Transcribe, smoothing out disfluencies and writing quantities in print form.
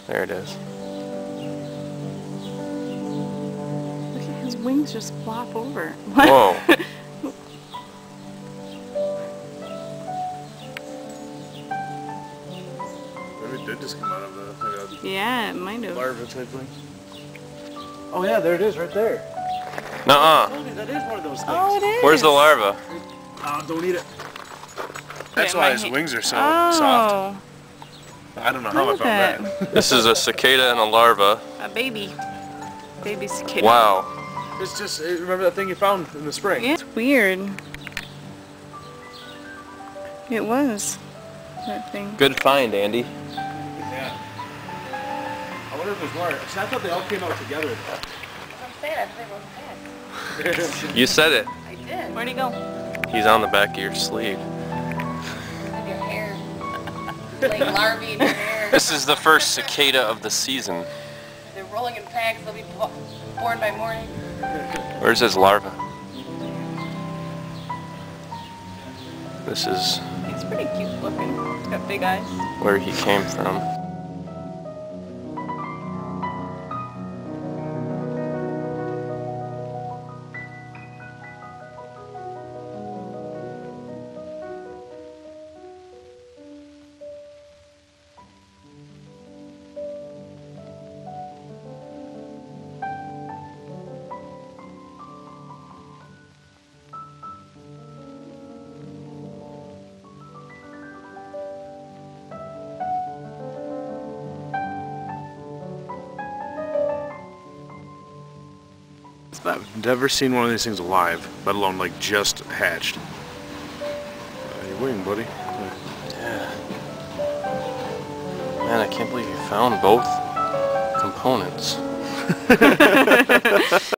There it is. Look at his wings just flop over. Whoa. Maybe it did just come out of the Yeah, it might have. larva type thing. Oh yeah, there it is right there. Nuh-uh. That is one of those things. Oh, it is. Where's the larva? Don't eat it. That's Yeah, why my his wings are so Oh. soft. I don't know how I Look found at that. This is a cicada and a larva. A baby. Baby cicada. Wow. It's just, remember that thing you found in the spring? Yeah, it's weird. It was. That thing. Good find, Andy. Yeah. I wonder if there's more. See, I thought they all came out together. I'm saying I think it was bad. You said it. I did. Where'd he go? He's on the back of your sleeve. In your hair. Like larvae in your hair. This is the first cicada of the season. They're rolling in packs. They'll be born by morning. Where's his larva? This is He's pretty cute looking. He's got big eyes. where he came from. I've never seen one of these things alive, let alone like just hatched. Your wing, buddy. Yeah. Man, I can't believe you found both components.